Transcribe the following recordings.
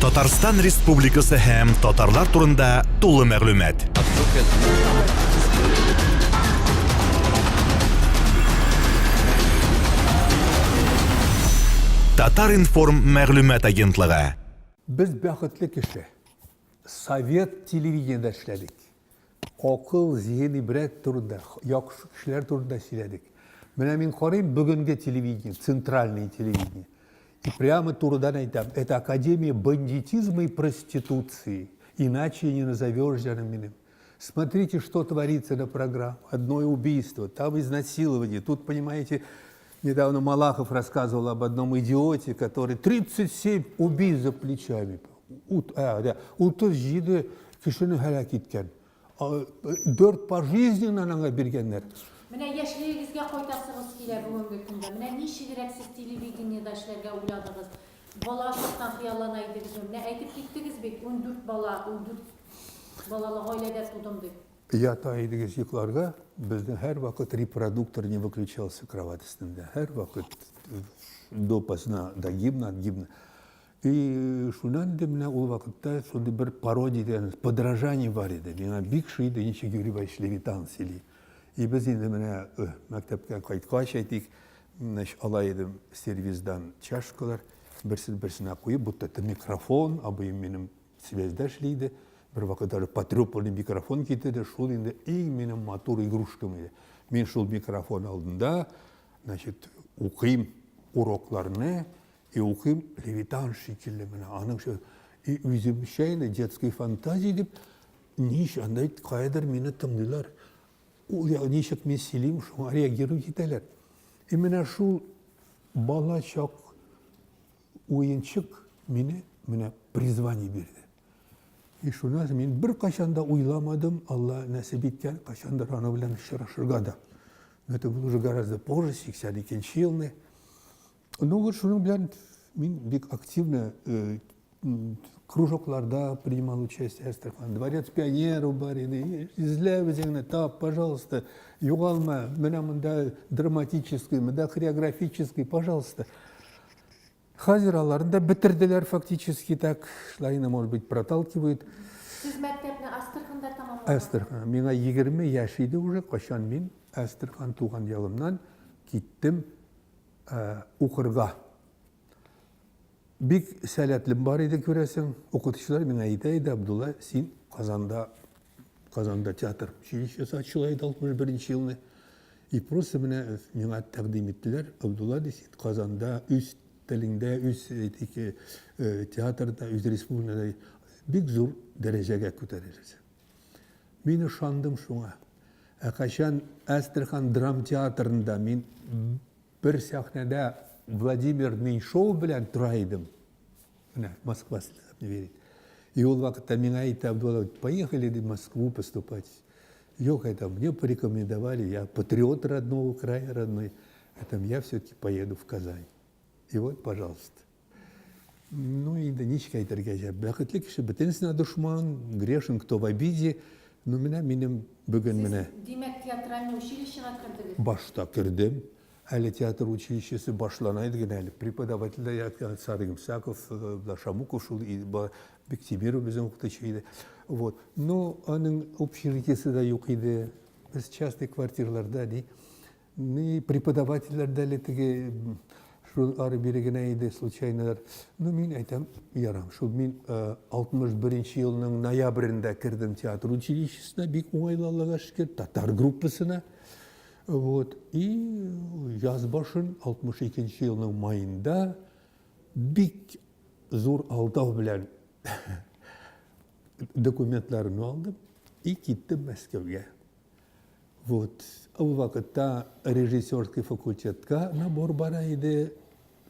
Татарстан Республикасы һәм татарлар турында тулы мәгълүмат. Татар-информ мәгълүмат агентлыгы. Biz бәхетле кеше. Совет телевидениеда эшләдек. Акыл, зиһен, ибрәт турында, яхшы кешеләр турында сөйләдек. Менә мин карыйм бүгенге телевидение, центральное телевидение. И прямо турыдан әйтәм, это академия бандитизма и проституции. Иначе не назовешь жаным. Смотрите, что творится на программе. Одно убийство, там изнасилование. Тут, понимаете, недавно Малахов рассказывал об одном идиоте, который 37 убийств за плечами. Утыз жиді кішіні хәләк еткен. 4 пожизненно аңа бергенлер. Менә яшьлегегезгә кайтасыгыз килә бүгенге көндә. Менә ничегрәк сез телевидениедә эшләргә уйладыгыз? Бала чактан хыяллана идегез. Менә әйтеп киттегез бит, 14 балалы гаиләдә тудым дип. Ята идегез йокларга, безнең һәр вакыт репродуктор не выключался кровать өстендә. Һәр вакыт допасына да гимн. И шуннан да менә ул вакытта шундый бер пародия, подражание бар иде. Миңа бик шуйды ничек Юрий Левитан сөйли. И без инде менә мәктәпкә кайткач әйтик, алай идем сервиздан чашкалар, берсенә куеп, будто это микрофон, абыем минем связьдә эшләйде. Бер вакытта потрепанный микрофон китте, шул инде иң минем матур игрушкам иде. Мин шул микрофон алдында, значит, укыйм урокларны, и укыйм Левитан шикелле менә аның шу и үземчә детской фантазии дип ниш андай кайдыр мине тыңлыйлар. Ул ничек мен сөйлим, шуңа реагирует итәләр. И менә шул бала чак уенчык мине менә призвание бирде. И шуннан мин бер качанда уйламадым, Алла нәсиб иткән, качандыр аны белән очрашырга да. Это было уже гораздо позже, 82 елны. Ну вот шуның белән мин бик активно кружокларда принимал участие. Астрахань, дворец пионеров бар иде. Изләбезеңне тап, пожалуйста, югалма, менә монда драматический, монда хореографический, пожалуйста. Хәзер аларны да бетерделәр фактически так, шлайны, может быть, проталкивают. Сез мәктәпне Астраханда тәмамладыгыз? Астрахань. Миңа 20 яшь иде уже, качан мин Астрахань туган ялымнан киттем укырга. Бик сәләтлем бар иде күрәсең. Укытучылар миңа әйтә, Абдулла, син Казанда театр училищесы ачылайды 61 елны. И просто менә миңа тәкъдим иттеләр, Абдулла, син Казанда үз телеңдә, үз театрда, үз республикада бик зур дәрәҗәгә күтәреләсең. Мин ышандым шуңа. Качан Астрахань драм театрында мин бер сәхнәдә Владимир Меньшов белән тора идем. Менә Москва, если не верить. И ул вакытта миңа әйтте, Абдулла, поехали в Москву поступать. Yok, это мне порекомендовали, я патриот родного края, родной. Я все-таки поеду в Казань. И вот, пожалуйста. Ну и да ничек әйтергә җә. Бәхетле кеше, бөтенесенә дошман, грешен, кто в обиде. Но минем бүген менә. Димәк, театральный училищега кирдегез? Башта кирдем. Әле театр училищесы башлана иде генә әле. Преподавательдә яткан Сарыгым Саков, Шамуков шул Бектимиров безнең укытучы иде. Вот. Но аның общежитиесе да юк иде. Без частный квартираларда ни преподавательләрдә әле теге шул ары бире генә иде случайнылар. Ну мин әйтәм, ярам, шул мин 61 елның ноябрендә кирдем театр училищесына, бик уңайлы Аллага шөкер, татар группасына. Вот. И яз башын 62 елның майында бик зур алдау белән документларымны алдым и киттем Мәскәүгә. Вот. Ул вакытта режиссерский факультетка набор бара иде.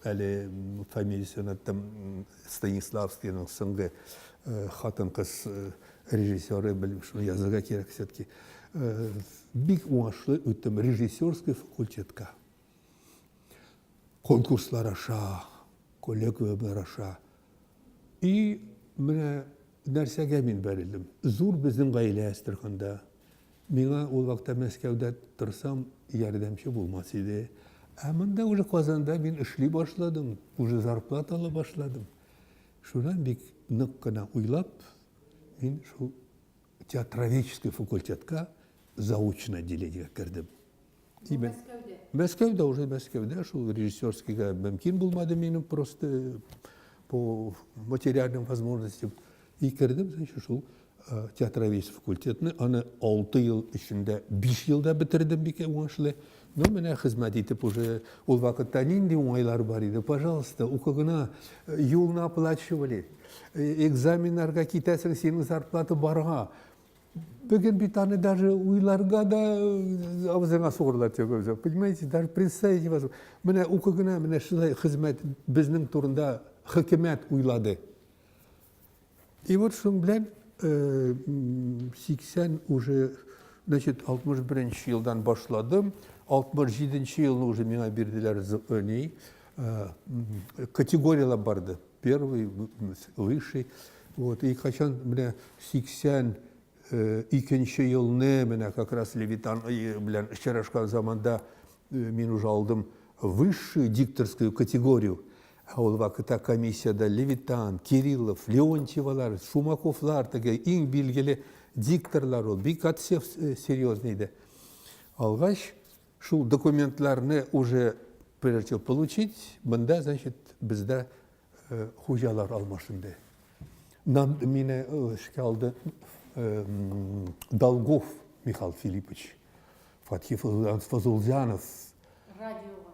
Әле фамилиясен там Станиславскийның соңгы хатын-кыз режиссеры белеп шуны язырга кирәк все-таки. Бик уңышлы үттем режиссерский факультетка. Конкурслар аша, коллегиялар аша. И менә нәрсәгә мин бәрелдем. Зур безнең гаилә Астраханда. Миңа ул вакытта Мәскәүдә торсам ярдәмче булмас иде. Монда уже Казанда мин эшли башладым, уже зарплата ала башладым. Шунан бик нык кына уйлап, мин шул театроведческий факультетка заочно отделениеге кірдім. Мәскәүдә. Мәскәүдә, уже Мәскәүдә, шул режиссерскийга мөмкин булмады минем просто по материальным возможностям. И кірдім, значит, шул театроведческий факультетны, аны 6 ел ішінде 5 елда бітірдім бик уңышлы. Но менә хезмәт итеп уже ул вакытта нинди уңайлар бар иде. Пожалуйста, укыгына юлны оплачивали. Экзаменнарга китәсең, синең зарплата барга. Бүген бит аны даже уйларга да авызыңа сугырлар төгөзө. Понимаете, даже представить невозможно. Менә укыгына, менә шулай хезмәт безнең турында хөкүмәт уйлады. И вот шуң белән 80 уже, значит, 61 елдан башладым. 67 елны уже миңа бирделәр категориялар барды. Первый, высший. Вот, и качан менә 82 елны менә как раз Левитан белән эшчәрәшкән заманда мин уже алдым высшую дикторскую категорию. А ул вакытта комиссияда Левитан, Кириллов, Леонтьевалар, Шумаковлар, теге иң билгеле дикторлар ул. Бик отсев серьезный иде. Алгач, шул документларны уже прежде получить, бында, значит, бездә хуҗалар алмашынды. Мине эшкә алды Долгов Михаил Филиппович, Фатхи Фазулзянов. Радиога.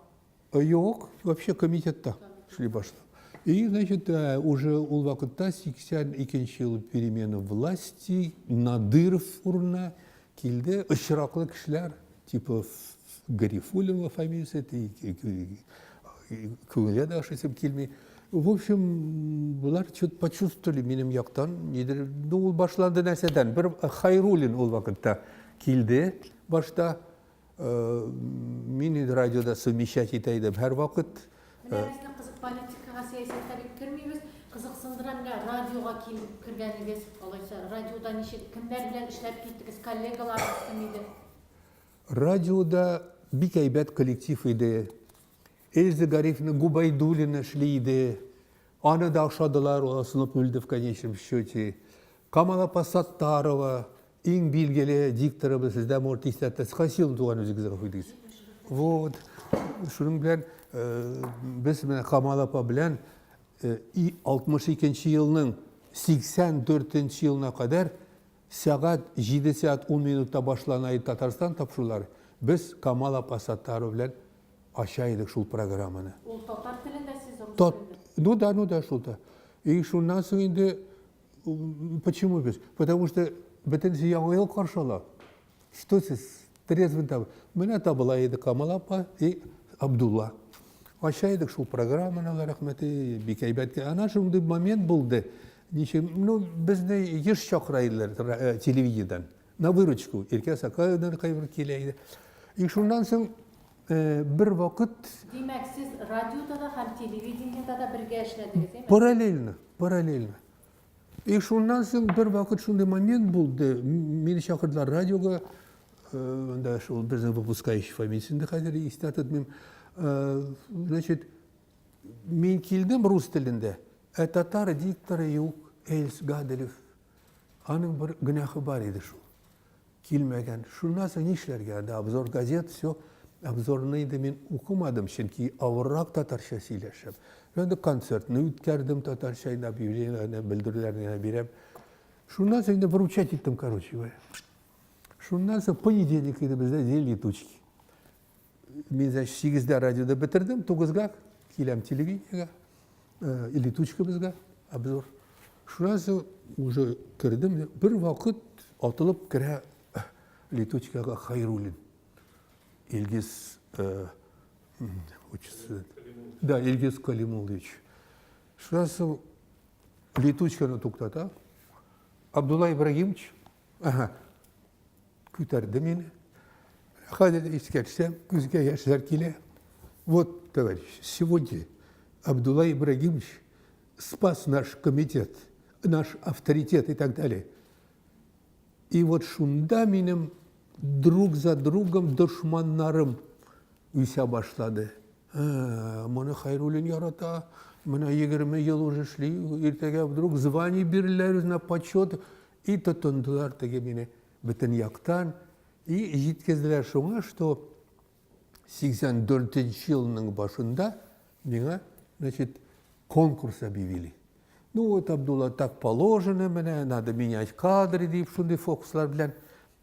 Yok, вообще комитетта шли башлап. И, значит, уже ул вакытта 82 ел перемены власти, Надыров урынына килде, очраклы кешеләр, типа Гарифуллова фамилиясе, күңелгә дә ошыйсым килми. В общем, булар что-то почувствовали минем яктан, нидер, ул башланды нәрсәдән. Бер Хайруллин ул вакытта килде, башта мин радиода совмещать итә идем һәр вакыт. Менә безнең кызык политикага, сәясәткә бик кермибез. Кызыксындыра менә радиога килеп кергәнегез, алайса радиода ничек, кемнәр белән эшләп киттегез, коллегаларыбыз кем иде? Радиода бик әйбәт коллектив иде. Эльза Гарифовна Губайдуллина шли иде. Аны да ошадылар, асылып үлде в конечном счете. Камала Пассаттарова, иң билгеле дикторыбыз, сездә может истәтәс Хасил туган үзегезгә куйдыгыз. Вот. Шуның белән без менә Камала апа белән 62 елның 84 елына кадәр сәгать 7 сәгать 10 минутта башлана Татарстан тапшырулары. Без Камала Пассаттарова белән ача идек шул программаны. Ул татар телендә, сез рус Ну телендә. да, что-то. И шуннан соң инде, почему без? Потому что бөтенесе яңа ел каршыла. Что сез трезвый там? Менә табыла иде Камала апа и Абдулла. Ача идек шул программаны, Алла рәхмәте, бик әйбәт. Ана шундый момент булды. Ничек, ну безне еш чакырайлар телевидениедан. На выручку. Иркә Сакаевдан кайбер килә иде. И шуннан соң bir vaqt Demek siz radyoda da hem televizyonda da birge eşlediniz, değil mi? paralelno. И шуннан соң bir vaqt шундай момент булды. Мені шақырдылар радиоға, анда шул біздің выпускающий фамилиясында қазір истат етмеймін. Значит, мен келдім рус тілінде. Татар дикторы юк, Эльс Гаделев. Аның бір гүнәхі бар еді шул. Келмеген. Шуннан соң нишләргә? Обзор газет, все. Обзорны иде мен укымадым, чөнки авыррак татарча сөйләшәм. Енді концертны үткәрдем татарча, объявление белдерүләрне бирәм. Шуннан соң инде вручать иттем, короче говоря. Шуннан соң понедельник иде бездә дел летучки. Мин 8-дә радиода бетердем, 9-га киләм телевидениегә, летучкабызга обзор. Шуннан соң уже кердем, бер вакыт атылып керә летучкага Хайруллин. Илгиз, да, Илгиз Калимулович. Шуннан соң летучканы туктата. Абдулла Ибрагимович, күтәрде мине. Хәзер искәрсәм, күзгә яшьләр килә. Вот, товарищ, сегодня Абдулла Ибрагимович спас наш комитет, наш авторитет и так далее. И вот шунда минем друг за другом дошманнарым үсә башлады. Моны Хайруллин ярата, Мына 20 ел уже шли, иртеге вдруг звание бирилер на почет, и тотындылар теге мене бітін яктан, и жеткізілер шоңа, что 84 жылының башында меня, значит, конкурс объявили. Ну вот, Абдулла, так положено, мне надо менять кадры, деп шундай фокуслар белән.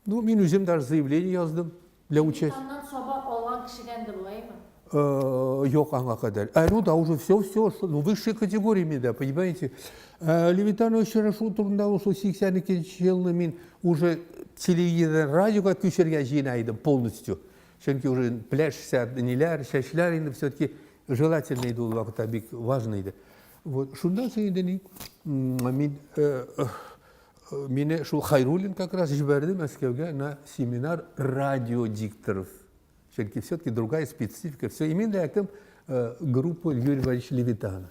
Ну, мен өзім даже заявление яздым для участия. Левитаннан сабак алган кишиден де булаймы? Yok аңа кадар. Ну да, уже все, ну высшей категориями, да, понимаете. Левитан өшірі шу турында ошо 82 жылны мен уже телевизор, радиоға көшерге жинайдым полностью. Чөнки уже пляшся, нелер, шашлар, енді все-таки желательно иду вакытта бик важно иде. Вот, шундан соң енді мені шул Хайруллин как раз жіберді Мәскеуге на семинар радиодикторов. Чөнки все-таки другая специфика. Все именно әктім группу Юрия Ивановича Левитана.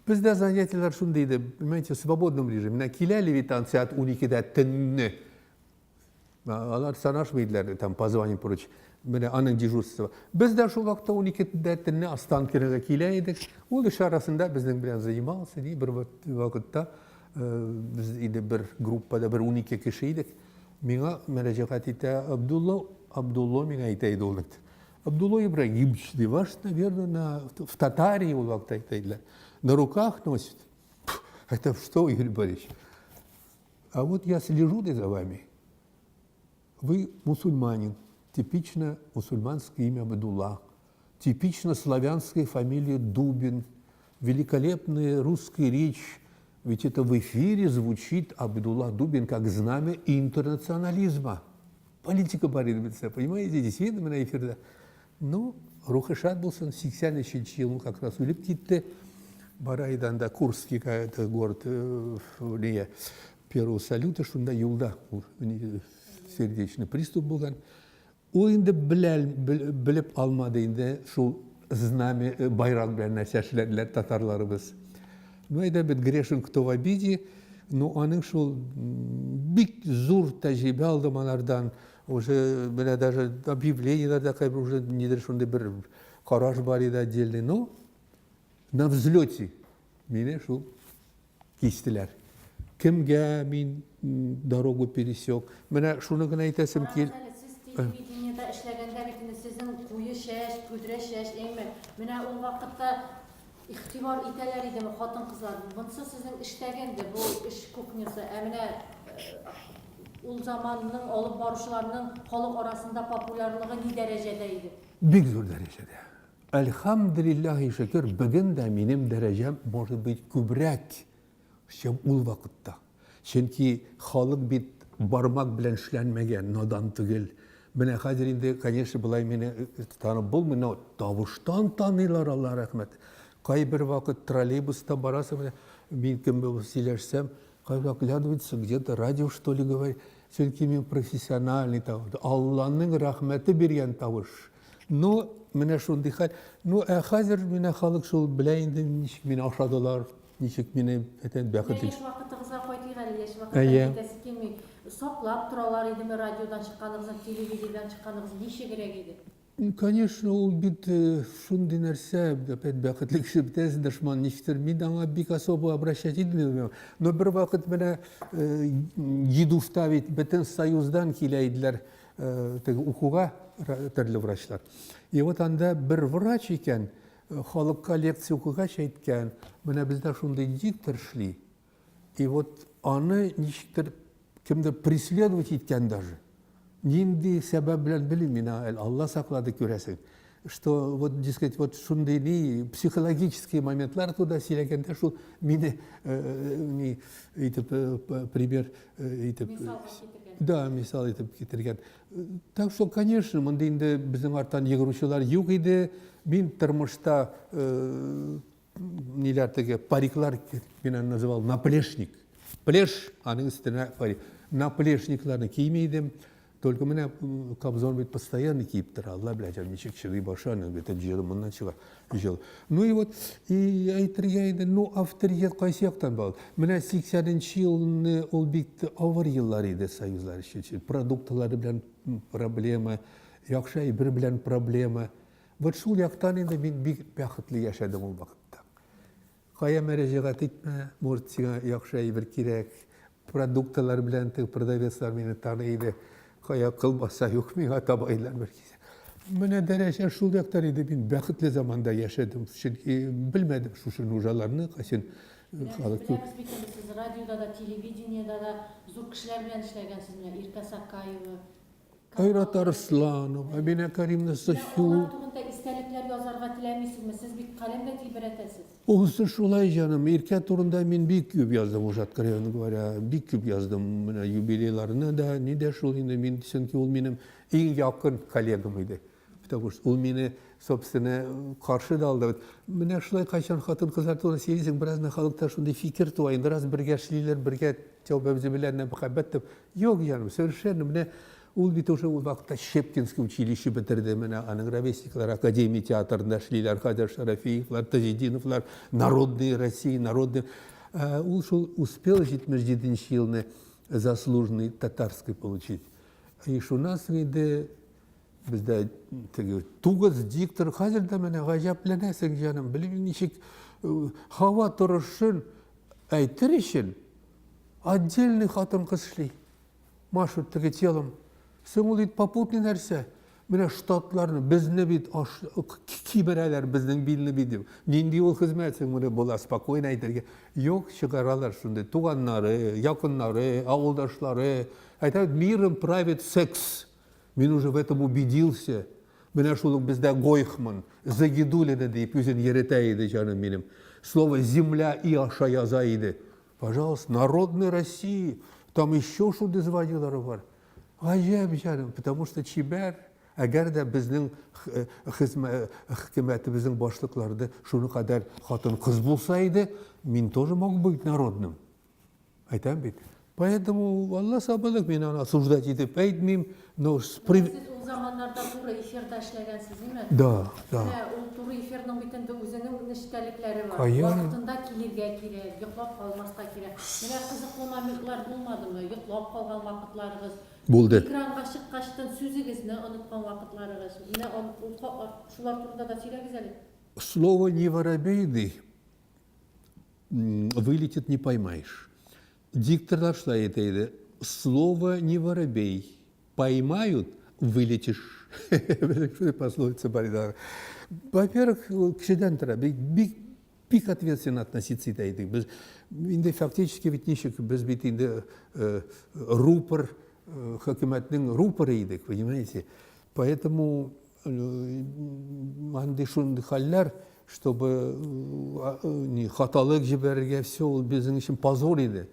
Бізде занятиялар шундай иде, понимаете, в свободном режиме. Килә Левитан сәат 12-дә төнне. Алар санашмайдылар, там позвоним прочь. Менә аның дежурствосы. Без дә шул вакытта 12-дә төнне Останкинога килә идек. Ул эш арасында безнең белән занимался, ди, бер вакытта без иде бер группада бер 12 кеше идек. Миңа мөрәҗәгать итә Абдулла миңа әйтә иде ул. Абдулла Ибрагимович, ди, ваш, наверное, в Татарии ул вакытта әйтәләр. На руках носит. Это что, Игорь Борисович? А вот я слежу за вами. Вы мусульманин. Типично мусульманское имя Абдулла. Типично славянская фамилия Дубин. Великолепная русская речь. Ведь это в эфире звучит Абдулла Дубин как знамя интернационализма. Политика борется, понимаете? Действительно, на эфире. Ну, Рухашат Булсан, 83 жыл как раз өліп кетті. Барайдан да Курский какой-то город, первого салюта, шунда юлда, сердечный приступ болған. Ол енді біліп алмады енді шул знамя байрақ білән нәрсәшілерділер татарларыбыз. Ну, это бит грешен кто в обиде, но аның шул бик зур тәжибе алдым анардан. Уже, бля, даже объявлениелерде уже недер шундай бір қараш бар еді отдельный, но на взлете меня шул кистилер. Кімге мен дорогу пересек. Менә шуны гына әйтәсем кил. Сіз телевидениеда эшләгәндә бит сезнең куе шәш, көдрә шәш, менә ул вакытта ихтибар итәләр идеме хатын-кызлар. Монсы сезнең эштәгәндә бу эш кухнясы, менә ул заманның алып баручыларның халык арасында популярлыгы ни дәрәҗәдә иде? Бик зур дәрәҗәдә. Әлхамдулиллахи шөкер, бүген дә минем дәрәҗәм может быть күбрәк, чем ул вакытта. Чөнки халык бит бармак белән эшләнмәгән, надан түгел. Менә хәзер инде, конечно, булай мине танып булмый, но тавыштан таныйлар, Алла рәхмәт. Кайбер вакыт троллейбуста барасың, мин кем булып сөйләшсәм, кайбер оглядывается, где-то радио что ли говорит. Чөнки мин профессиональный тавыш. Алланың рәхмәте биргән тавыш. Но менә шундый хәл. Ну, хәзер менә халык шул белә инде ничек мине ашадылар, ничек мине бәхет. Яшь вакытыгызга кайтыйк әле, яшь вакытта китәсе килми. Саклап торалар идеме радиодан чыкканыгызны, телевизордан чыкканыгызны ничегрәк иде? Конечно, ул бит шундый нәрсә, бәхетле кеше битәсен дошман ничектер. Мин аңа бик особо обращать итмим. Но бер вакыт менә Дидовта бит бөтен союздан килә иделәр укуга төрле врачлар. И вот анда бер врач икән, халыкка лекция укыгач әйткән, менә бездә шундый диктор эшли. И вот аны ничектер кемдер преследовать иткән даже. Нинди сәбәп белән белмим мин, Алла саклады күрәсең. Что вот, дескать, вот шундый психологические моментлар туда сөйләгәндә шул мине итеп пример итеп. Да, мисал итеп китергән. Так что, конечно, монда инде безнең арттан йөгерүчеләр юк иде. Мин тормышта ниләр теге париклар мин называл наплешник. Плеш, аның өстенә парик. Наплешникларны киймәйдем. Только меня Кобзон бит постоянно кип тора, Алла блядь, ничек чыгый башаны, бит җыры моннан чыга. Ну и вот и әйтергә иде, ну авторитет кайсы яктан бар. Менә 80нче елны ул бит авыр еллар иде союзлар өчен. Продуктлары белән проблема, яхшы әйбер белән проблема. Вот шул яктан инде мин бик бәхетле яшәдем ул вакытта. Кая мәрәҗәгать итмә, может сиңа яхшы әйбер кирәк. Продуктлар белән тег продавецлар мине таный иде. Кая кылбаса юк миңа табайлар бер кисә. Менә дәрәҗә шул яктар иде, мин бәхетле заманда яшәдем. Чөнки белмәдем шушы нужаларны, кайсын халык күп. Bilemiz biten siz radyoda da, televideniyada da zor kişiler bilen işlergensiniz. İrka Sakayeva. Айрат Арсланов, Амина Каримовна Сафю. Onlar tuğunda isterlikler yazarga tilemişsiniz. Siz bir kalemle tilber etəsiz. Olsun şulay canım. İrke turunda min bik küp yazdım o откровенно говоря. Bik küp yazdım mına юбилейларына da. Ne de şul indi min desin ki ol benim en yakın kolegim idi. Потому что ol meni собственно karşı da aldı. Mına şulay kaçan hatın kızlar tuğuna seyirsin biraz da halkta şunday fikir tuğayın. Biraz birge şliler birge tevbemizi bilenle muhabbettim. Yok canım совершенно mına ул бит уже ул вакытта Щепкинский училище бетерде, менә аның ровесниклары Академия театрында эшлиләр, Хадер Шарафиевлар, Тазидиновлар, Народный Россия, Народный. Ул шул успел 77 елны заслуженный татарский получить. И шунас иде бездә теге тугыз диктор, хәзер дә менә гаҗәпләнәсең җаным, белмим ничек һава торышын әйтер өчен отдельный хатын-кыз эшли. Машу теге телом. Сен ул ит попутный нәрсә. Менә штатларны безне бит киберәләр безнең билне бит. Нинди ул хезмәт сен моны була спокойно әйтергә. Юк, чыгаралар шунда туганнары, якыннары, авылдашлары. Әйтәләр, миром правит секс. Мин уже в этом убедился. Менә шул бездә Гойхман, Загидулина дип үзен йөртә иде җаным минем. Слово земля и аша яза иде. Пожалуйста, Народной России. Там еще что-то звонило бар. Гаҗәп җаным, потому что чибәр, әгәр дә безнең хөкүмәтебезнең башлыклары шуны кадәр хатын-кыз булса иде, мин тоже мог быть народным. Әйтәм бит. Поэтому Алла сабырлык мин аны осуждать итеп әйтмим, но Siz o zamanlarda Turu efirde işləgənsiniz, değil mi? Да. O Turu efirinin bitində özünün niştəlikləri var. Hayır. Vaxtında kilirgə kirək, yıqlab qalmasqa kirək. Mənə qızıqlı momentlər olmadı mı? Yıqlab qalğan vaxtlarınız. Булды. Ekranğa çıxqaçdan sözünüzü unutqan vaxtlarınız. Şular turunda da söyləyəgiz әле. Слово не воробейный вылетит, не поймаешь. Диктор шла это иде. Слово не воробей. Поймают, вылетишь. Пословица Баридара. Во-первых, кшедан треба бик ответственно относиться к этому. Инде фактически ведь ничек без бит инде рупор хакиматның рупоры идек, понимаете? Поэтому андый шундай хәлләр, чтобы не хаталык җибәрергә все ул безнең өчен позор иде.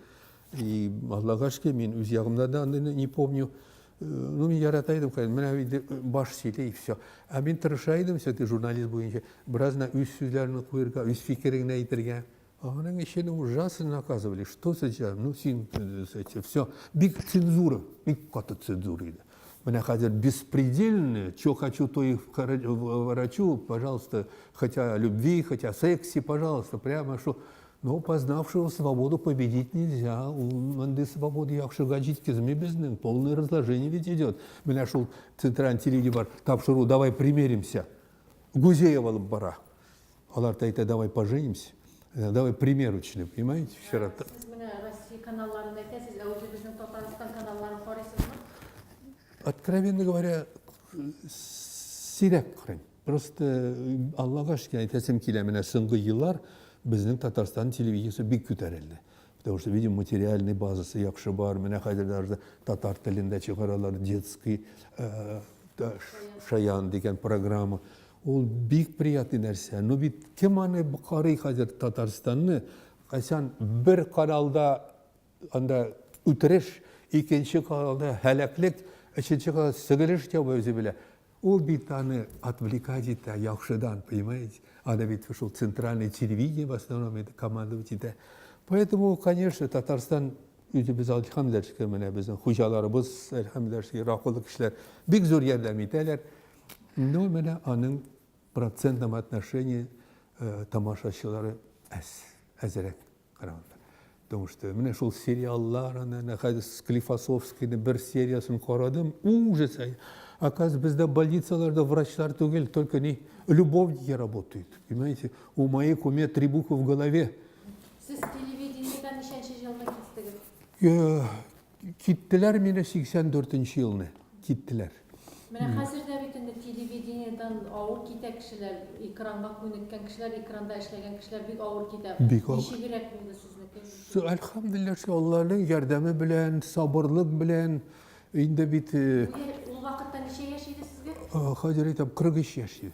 И Аллага шөкер, мин үз ягымда да не помню. Ну, мин ярата идем, менә баш сөйләй и все. Ә мин тырыша идем, все-таки журналист буенча, беразна үз сүзләрне куярга, үз фикереңне әйтергә. Аның өчен ужасно наказывали. Что сейчас? Ну, все. Бик цензура, бик каты цензура иде. Менә хәзер беспредельно, что хочу, то и ворочу, пожалуйста, хотя любви, хотя сексе, пожалуйста, прямо что. Но познавшего свободу победить нельзя. У манды свободы яхшы гаджит кезме безнең, полное разложение ведь идет. Менә шул центральный телевидение бар, тапшыру, давай примеримся. Гузеева алып бара. Алар әйтә, давай поженимся. Давай пример учили, понимаете? Вчера. Siz менә Россия каналларын әйтәсез, ә үзебезнең Татарстан каналларын карыйсызмы? Откровенно говоря, сирәк карыйм. Просто Аллага шөкер әйтәсем килә, менә соңгы еллар безнең Татарстан телевидениесе бик күтәрелде. Потому что, видим, материальной базасы яхшы бар. Менә хәзер даже татар телендә чыгаралар детский шаян дигән программа. Ул бик приятный нәрсә. Но бит кем аны карый хәзер Татарстанны? Кайсан бер каналда анда үтереш, икенче каналда һәлаклек, өченче каналда сыгырыш тәүбә үзе белә. Ул бит аны отвлекать итә яхшыдан, понимаете? Аны бит шул центральное телевидение в основном это командовать итә. Поэтому, конечно, Татарстан үзебез әлхәмдүлилләh менә безнең хуҗаларыбыз әлхәмдүлилләh рахмәтле кешеләр бик зур ярдәм итәләр. Но менә аның процентном отношении тамашачылары әзрәк караганда. Потому что менә шул сериаллар, хәзер Склифосовскийның бер сериясын карадым, ужас. Оказывается, бездә больницаларда врачлар түгел, только не любовники работают. Понимаете, у моей куме 3 буквы в голове. Сіз телевидениеден нешенче жылда кеттіңіз? Киттеләр мине 84 елны. Киттеләр. Менә хәзер дә бит инде телевидениеден авыр китә кешеләр, экранга күнеккән кешеләр, экранда эшләгән кешеләр бик авыр китә. Бик авыр. Ничегрәк булды сезнеке? Elhamdülillah Allah'ın yardımı bilen, sabırlık bilen, indi bit. Ул вакытта ничә яшь иде сезгә? Hazır etem 43 yaşlı.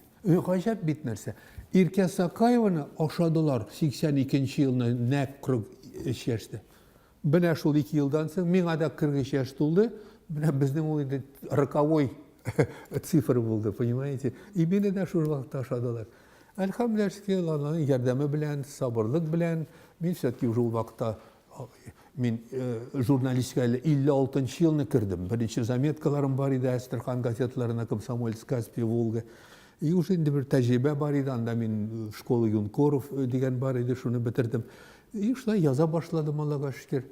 Gayet bit nerse. İrke Sakayev'ni aşadılar 82 yılına ne 43 yaşta. Ben şol 2 yıldan sonra mine de 43 yaş oldu. Ben bizden o rokovой цифр buldu, понимаете? И beni de şu vakit aşadılar. Elhamdülillah Allah'ın yardımı bilen, sabırlık bilen, ben все-таки уже o vakitte men jurnalistikaga 56 yılını kirdim. Birinchi zametkalarım var idi, Astrakhan gazetlarına, Komsomolets, Kaspiy, Volga. И уже endi bir tecrübe var idi, anda men şkola Yunkorov degan var idi, şunu bitirdim. И şuna yaza başladım Allah'a şükür.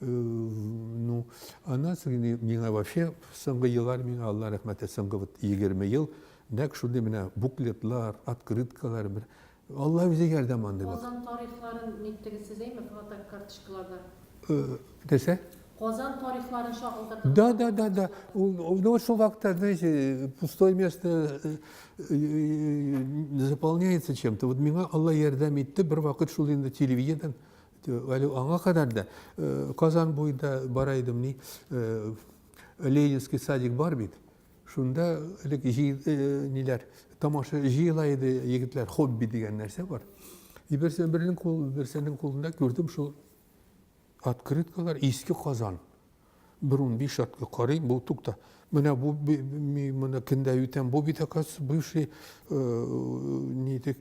Ну, она меня вообще соңғы yıllar мен Allah rahmet etsin, соңғы 20 yıl nәк şunda mene bukletlar, открыткалар bir Allah bize yardım andı. Qozan tarixlərin netdiniz siz mi foto kartışkalarda? Dese? Qozan tarixlərini şağıldırdınız. Да. Ну, что вакта, знаете, пустое место заполняется чем-то. Вот меня Allah yardım etti, bir vakit şul endi televideniyeden аңа kadar da Kazan boyunda baraydım ni Ленинский садик бар бит. Şunda neler tamaşa jıylaydı yigitler hobbi degan narsa var. Birinin kolunda gördüm şu открыткалар eski Kazan. 15 atlı qarayım bu tukta. Mana bu mana kinde yüten bu bir takas бывший neydi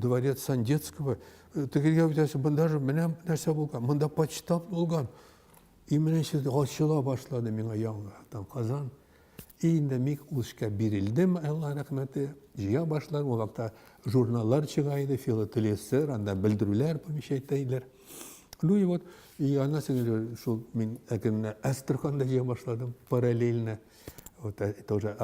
dворец Сандетского. Тегерге битәсе бында же менә нәрсә булган. Монда почтап булган. И менә шул ачыла башлады миңа яңа там Казан. Инде мик ушка бирелдем, Алла рәхмәте. Җыя башлар, ул вакытта журналлар чыга иде, филателестер, анда белдерүләр помещайтайлар. Ну и вот, и она сказала, что я Астраханда җыя башладым параллельно. Вот тоже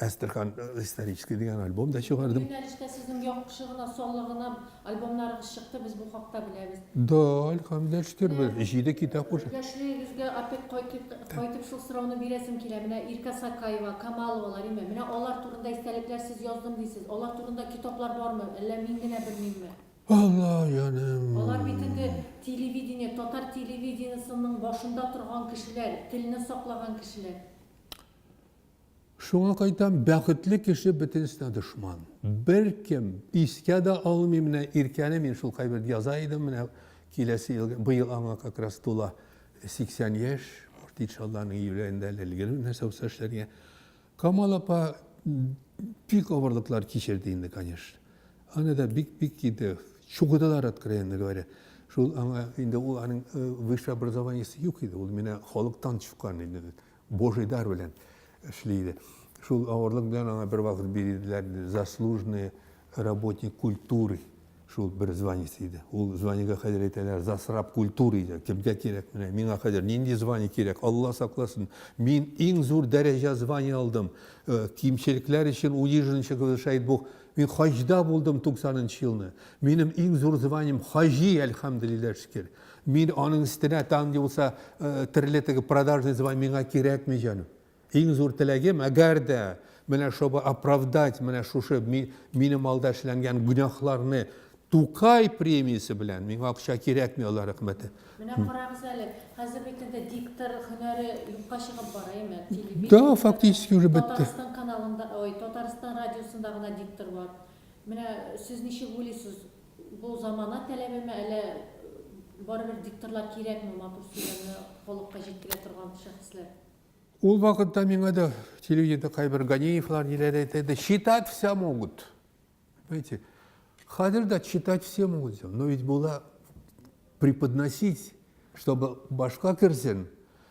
Астрахань исторический деген альбом да чыгардым. Юнәлештә сезнең яхшыгына, саулыгына альбомнарыгыз чыкты, без бу хакта беләбез. Да, алхамдулилlah шүкер, җиде китап уже. Яшьлегезгә опять кайтып шул сорауны бирәсем килә. Менә Ирка Сакаева, Камаловалар име. Менә алар турында истәлекләр сез яздым дисез. Алар турында китаплар бармы? Әллә мин генә белмимме? Allah яным. Алар бит инде телевидение, татар телевидениесенең башында торган кешеләр, телне саклаган кешеләр. Шуңа кайтам, бәхетле кеше бөтенесенә дошман. Бер кем искә дә алмый менә Иркәне мин шул кайбер яза идем менә киләсе ел, быел аңа как раз тула 80 яшь, иншаллаһның июлендә әлегә нәрсә булса эшләргә. Камал апа бик авырлыклар кичерде инде, конечно. Аны да бик иде. Чугыдылар откровенно говоря. Шул аңа инде ул аның высшее образованиесе юк иде. Ул менә халыктан чыккан иде. Божий дар белән эшләде. Шул авырлык белән аңа бер вакыт бирделәр заслуженный работник культуры. Шул бер звание иде. Ул званиегә хәзер әйтәләр засраб культуры иде. Кемгә кирәк менә? Миңа хәзер нинди звание кирәк? Алла сакласын. Мин иң зур дәрәҗә звание алдым. Кимчелекләр өчен уҗыжынчы шәһид бу. Мин хаҗда булдым 90 елны. Минем иң зур званием хаҗи, әлхәмдулилlah шөкер. Мин аның өстенә таңды булса терлетеге продажный звание миңа кирәкми җаным. Иң зур теләгем, әгәр дә менә шуны оправдать, менә шушы минем алда эшләнгән гүнахларны Тукай премиясе белән миңа акча кирәкми, Алла рәхмәте. Менә карагыз әле, хәзер бит инде диктор һөнәре юкка чыгып бара, әйме? Да, фактически уже бетте. Татарстан каналында, Татарстан радиосында гына диктор бар. Менә сез ничек уйлыйсыз? Бу замана таләбеме, әле барыбер дикторлар кирәкме, матур сөйләмне халыкка җиткерә торган шәхесләр? Ул вакытта миңа да телевидениедә кайбер Ганиевлар ниләр әйтә, читать все могут. Понимаете? Хәзер дә читать все могут, но ведь була преподносить, чтобы башка кирсен.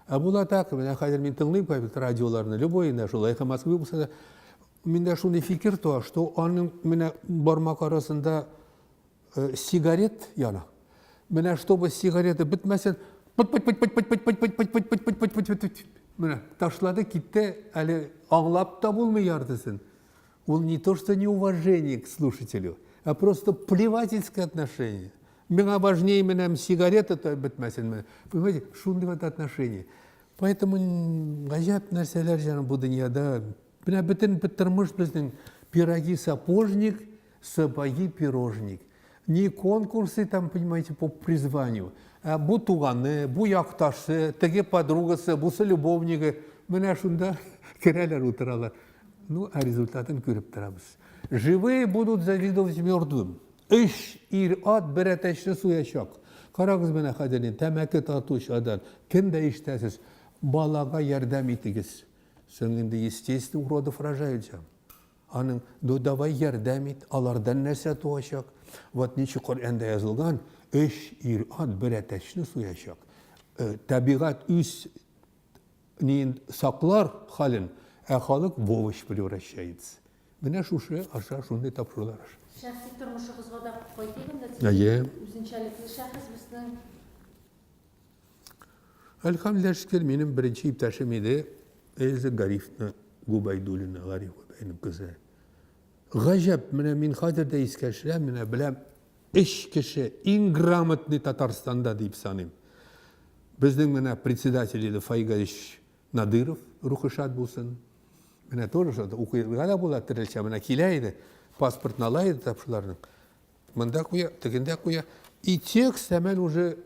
А була так, менә хәзер мин тыңлыйм кайбер радиоларны, любой инде шул Эхо Москвы булса да, миндә шундый фикер туа, что аның менә бармак арасында сигарет яна. Менә чтобы сигарета бетмәсен, менә ташлады китте, әле аңлап та булмый яртысын. Он не то что неуважение к слушателю, а просто плевательское отношение. Меня важнее менә сигарета-то бетмәсен. Понимаете, шундый вот отношение. Поэтому гаҗәп нәрсәләр җаны бу дөньяда. Менә бөтен тормыш безнең пироги сапожник, сапоги пирожник. Не конкурсы там, понимаете, по призванию, а бу туганы, бу якташы, теге подругасы, бусы любовнигы. Менә шунда керәләр утыралар. Ну, а результатын күреп торабыз. Живые будут завидовать мертвым. Иш ир ат бер әтәчне суячак. Карагыз менә хәзер тәмәке татучы адам. Кем дә ишетәсез, балага ярдәм итегез. Соң инде естественно уродов рожаются. Аның давай ярдәм ит, алардан нәрсә туачак. Вот ничек Коръәндә язылган, иш ир ат бер әтәчне суячак. Табигать үз нин саклар хәлен, ә халык в овощ превращается. Менә шушы аша шундый тапшырулар. Шәхси тормышыгызга да кайтыгын да Әйе. үзенчәлекле шәхес безнең Elhamdülillah şükür benim birinci iptaşım idi. Elze Garif'ne Gubaydul'una Garif benim kızı. Gajab min Kadir'de iskaşıra bilem iş kişi ingramotni Tatarstan'da deyip sanayım. Bizden председатель Файгарич Надыров рухышат булсын. Менә тоже что укыйгала була терелчә менә килә иде. Паспорт налайды тапшыларның. Монда куя, тегендә куя. И текст әмәл уже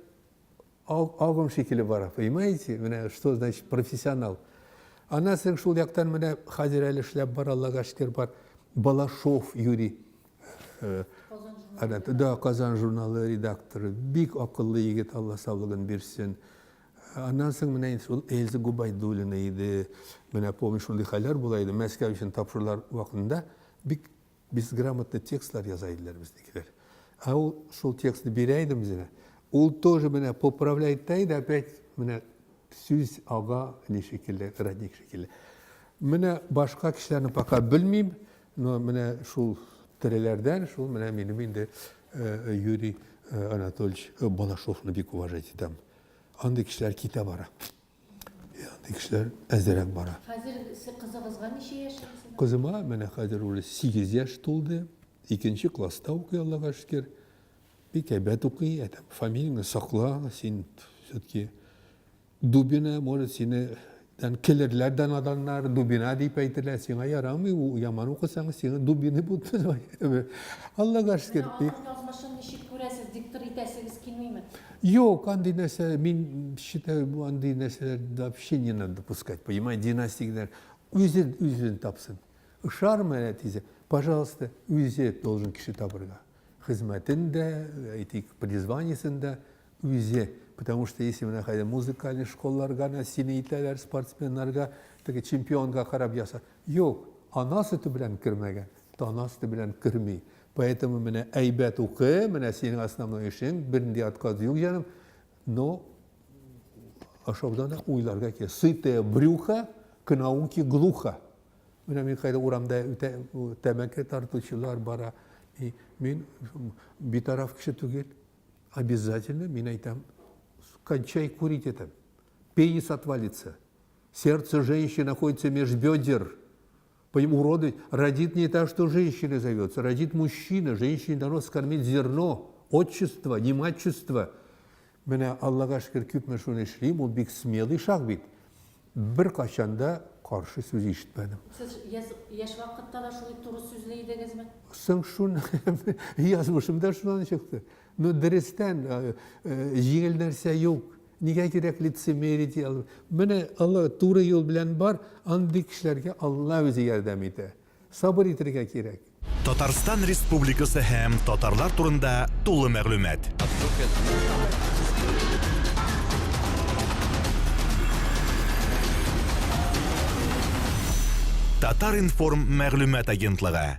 алгым шикеле бара. Понимаете? Менә что значит профессионал. Ана соң шул яктан менә хәзер әле эшләп бар, Аллага шөкер бар. Балашов Юрий. Да, Казан журналы редакторы. Бик акыллы егет, Алла саулыгын бирсен. Аннан соң менә шул Эльза Губайдуллина иде. Менә помню шундый хәлләр була иде. Мәскәү өчен тапшырулар вакытында бик безграмотный текстлар яза иделәр безнекеләр. А ул шул текстны бирә иде безгә. Ул тоже менә поправляет та иде, опять менә сүз ага ни шикелле, родник шикелле. Менә башка кешеләрне пока белмим, но менә шул тереләрдән шул менә минем инде Юрий Анатольевич Балашовны бик уважать итәм. Андый кешеләр китә бара. Андый кешеләр әзрәк бара. Хәзер кызыгызга ничә яшьсез? Кызыма менә хәзер уже 8 яшь тулды. 2-нче класста укый, Аллага шөкер. Бик әйбәт укый, фамилияңны сакла, син все-таки Дубина, может, сине келерләрдән аданнар Дубина дип әйтерләр, сиңа ярамый, яман укысаң, сиңа Дубина булды. Аллага шөкер. Язмышын ничек күрәсез, диктор итәсегез килмиме? Yok, андый нәрсә, мин считаю, андый нәрсәләрне вообще не надо допускать, понимаете, династиялар үзен тапсын. Шарм әйтизе, пожалуйста, үзе должен кеше табырга. Хезмәтендә, әйтик, призваниесендә үзе. Потому что если мы находим музыкальные школларга, сине итәләр, спортсменнарга, теге чемпионга карап яса. Yok, анасы белән кермәгән, танасы белән керми. Поэтому менә әйбәт укы, менә синең основной эшең, бернинди отказ юк җаным. Но ашаудан уйларга ки, сытое брюхо к науке глухо. Менә мин кайда урамда тәмәке тартучылар бара. И мин битараф кеше түгел. Обязательно мин әйтәм, кончай курить это. Пенис отвалится. Сердце женщины находится меж бедер. Уродовать. Родит не так, что женщина зовется. Родит мужчина. Женщине дано скормить зерно. Отчество, не матчество. Менә Аллага шөкер күпме шуны эшлим, ул бик смелый шаг бит. Бер качанда каршы сүз ишетмәдем. Сез яшь вакытта да шулай туры сүзле идегезме? Соң шуны язмышымда шуннан чыкты. Но дөрестән җиңел нәрсә юк. Нигә кирәк лицемерить? Менә Алла туры юл белән бар, андый кешеләргә Алла үзе ярдәм итә. Сабыр итәргә кирәк. Татарстан Республикасы һәм татарлар турында тулы мәгълүмат. Татар информ мәгълүмат агентлыгы.